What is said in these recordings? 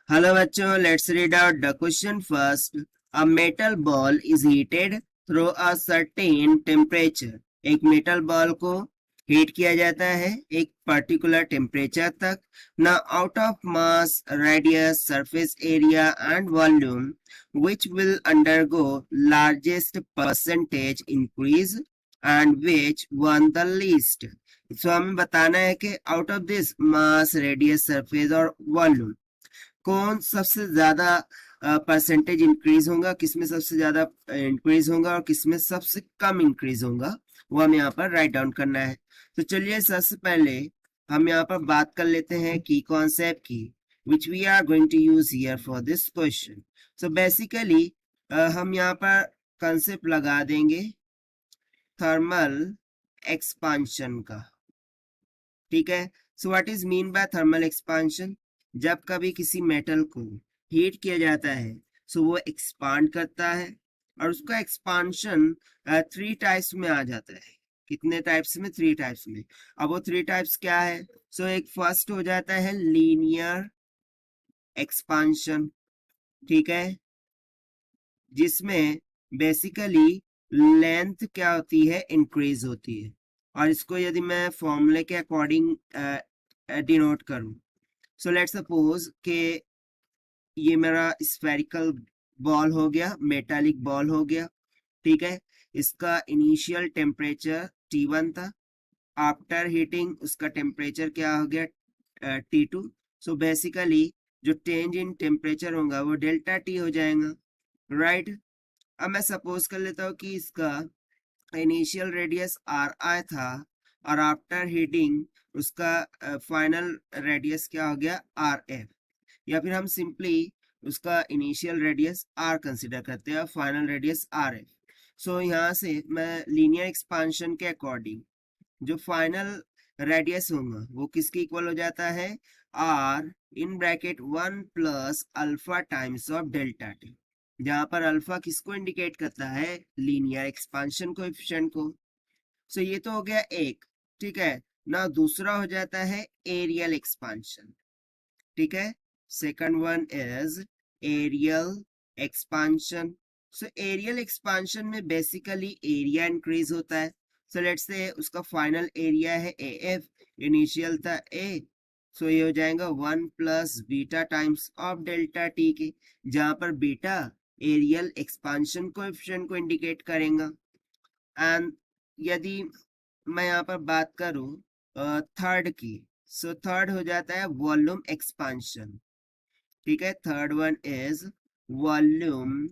Hello बच्चों, let's read out the question first. A metal ball is heated through a certain temperature. एक metal ball को heat किया जाता है एक particular temperature तक. Now out of mass, radius, surface area and volume, which will undergo largest percentage increase and which one the least. So हमें बताना है कि out of this mass, radius, surface और volume कौन सबसे ज्यादा परसेंटेज इंक्रीज होगा, किसमें सबसे ज्यादा इंक्रीज होगा और किसमें सबसे कम इंक्रीज होगा, वो हमें यहाँ पर राइट डाउन करना है. तो चलिए सबसे पहले हम यहाँ पर बात कर लेते हैं की कॉन्सेप्ट की which we are going to use here for this question. So basically हम यहाँ पर कंसेप्ट लगा देंगे थर्मल एक्सपांशन का. ठीक है. So what is mean by thermal expansion? जब कभी किसी मेटल को हीट किया जाता है सो वो एक्सपांड करता है और उसका एक्सपांशन 3 टाइप्स में आ जाता है. कितने टाइप्स में? 3 टाइप्स में. अब वो 3 टाइप्स क्या है? सो एक फर्स्ट हो जाता है लीनियर एक्सपांशन. ठीक है, जिसमें बेसिकली लेंथ क्या होती है? इंक्रीज होती है. और इसको यदि मैं फॉर्मूले के अकॉर्डिंग डिनोट करूं, सो लेट्स सपोज के ये मेरा स्फेरिकल बॉल हो गया, मेटालिक बॉल हो गया. ठीक है, इसका इनिशियल टेम्परेचर T1 था. आफ्टर हीटिंग उसका टेम्परेचर क्या हो गया? T2. सो बेसिकली जो चेंज इन टेम्परेचर होगा वो डेल्टा T हो जाएगा. राइट. अब मैं सपोज कर लेता हूँ कि इसका इनिशियल रेडियस RI था और आफ्टर हीटिंग उसका फाइनल रेडियस क्या हो गया? RF. या फिर हम सिंपली उसका इनिशियल रेडियस R कंसिडर करते हैं और फाइनल रेडियस RF. सो यहाँ से मैं लीनियर एक्सपांशन के अकॉर्डिंग जो फाइनल रेडियस होगा वो किसके इक्वल हो जाता है? R in bracket 1 plus alpha times of delta T, जहां पर अल्फा किसको इंडिकेट करता है? लीनियर एक्सपांशन कोएफिशिएंट को. सो ये तो हो गया एक. ठीक है ना. दूसरा हो जाता है एरियल एक्सपांशन. ठीक है, second one is areal expansion. So areal expansion में बेसिकली एरिया इंक्रीज होता है. सो लेट्स से उसका फाइनल एरिया है AF, इनिशियल था A. सो ये हो जाएगा 1 plus beta times of delta T के, जहां पर बीटा एरियल एक्सपांशन कोएफिशिएंट को इंडिकेट करेगा. एंड यदि मैं यहाँ पर बात करूं थर्ड की, सो थर्ड हो जाता है वॉल्यूम एक्सपांशन. ठीक है, third one is volume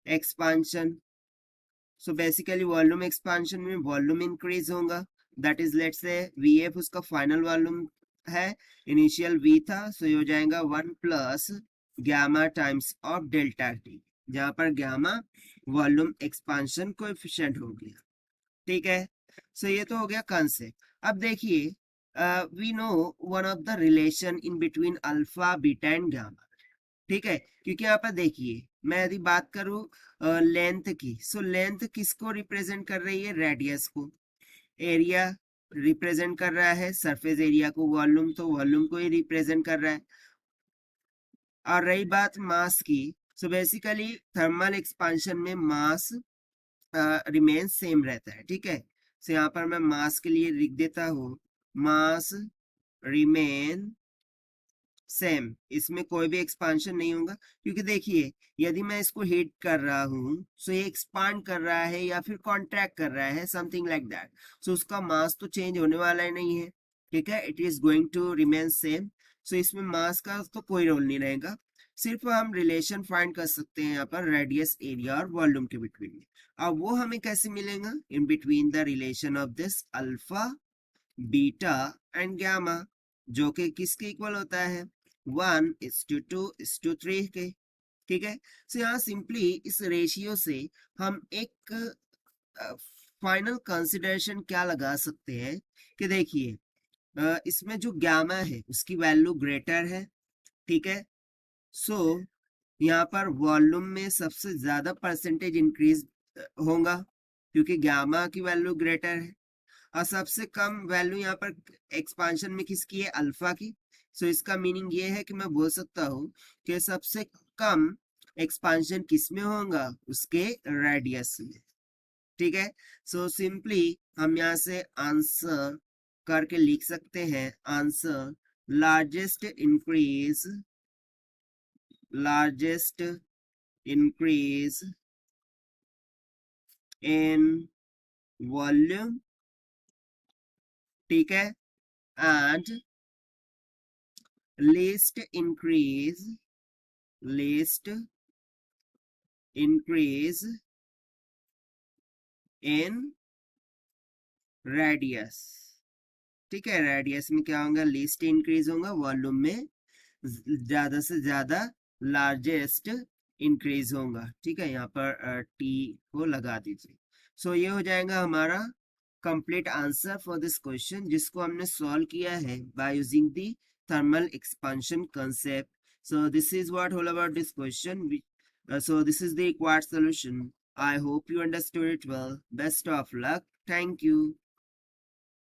expansion. So basically volume expansion में वॉल्यूम इंक्रीज होगा. That is let's say VF उसका फाइनल वॉल्यूम है, इनिशियल V था. सो ये हो जाएगा 1 plus gamma times of delta T, जहां पर गैमा वॉल्यूम एक्सपांशन कोएफिशिएंट हो गया. ठीक है, सो ये तो हो गया कंसेप्ट. अब देखिए we know one of the relation in between alpha beta and gamma. ठीक है, क्योंकि यहाँ पर देखिए मैं यदि बात करूं लेंथ की, सो लेंथ किसको रिप्रेजेंट कर रही है? रेडियस को. एरिया रिप्रेजेंट कर रहा है सरफेस एरिया को. वॉल्यूम तो वॉल्यूम को ही रिप्रेजेंट कर रहा है. और रही बात मास की, सो बेसिकली थर्मल एक्सपांशन में मास रिमेन सेम रहता है. ठीक है, सो यहाँ पर मैं मास के लिए लिख देता हूँ मास रिमेन सेम. इसमें कोई भी एक्सपांशन नहीं होगा, क्योंकि देखिए यदि मैं इसको हीट कर रहा हूं सो ये एक्सपांड कर रहा है या फिर कॉन्ट्रैक्ट कर रहा है, समथिंग लाइक दैट. सो उसका मास तो चेंज होने वाला ही नहीं है. ठीक है, it is going to remain same. So इसमें मास का तो कोई रोल नहीं रहेगा. सिर्फ हम रिलेशन फाइंड कर सकते हैं यहाँ पर रेडियस, एरिया और वॉल्यूम के बिटवीन में. अब वो हमें कैसे मिलेगा? In between the relation of this alpha, beta and gamma, जो कि किसके इक्वल होता है? 1:2:3 के. ठीक है, सो यहाँ सिंपली इस रेशियो से हम एक फाइनल कंसिडरेशन क्या लगा सकते हैं कि देखिए इसमें जो गामा है उसकी वैल्यू ग्रेटर है. ठीक है, सो यहाँ पर वॉल्यूम में सबसे ज्यादा परसेंटेज इंक्रीज होगा क्योंकि गामा की वैल्यू ग्रेटर है. और सबसे कम वैल्यू यहाँ पर एक्सपांशन में किसकी है? अल्फा की. सो इसका मीनिंग ये है कि मैं बोल सकता हूँ कि सबसे कम एक्सपांशन किस में होगा, उसके रेडियस में। ठीक है, सो सिंपली हम यहाँ से आंसर करके लिख सकते हैं, answer largest increase in volume, ठीक है, and least increase in radius। ठीक है, रेडियस में क्या होगा, लीस्ट इंक्रीज होगा, वॉल्यूम में ज्यादा से ज्यादा लार्जेस्ट इंक्रीज होगा। ठीक है, यहाँ पर टी को लगा दीजिए। सो ये हो जाएगा हमारा complete answer for this question, जिसको हमने सॉल्व किया है by using the thermal expansion concept। So this is what all about this question. So this is the required solution. I hope you understood it well. Best of luck. Thank you.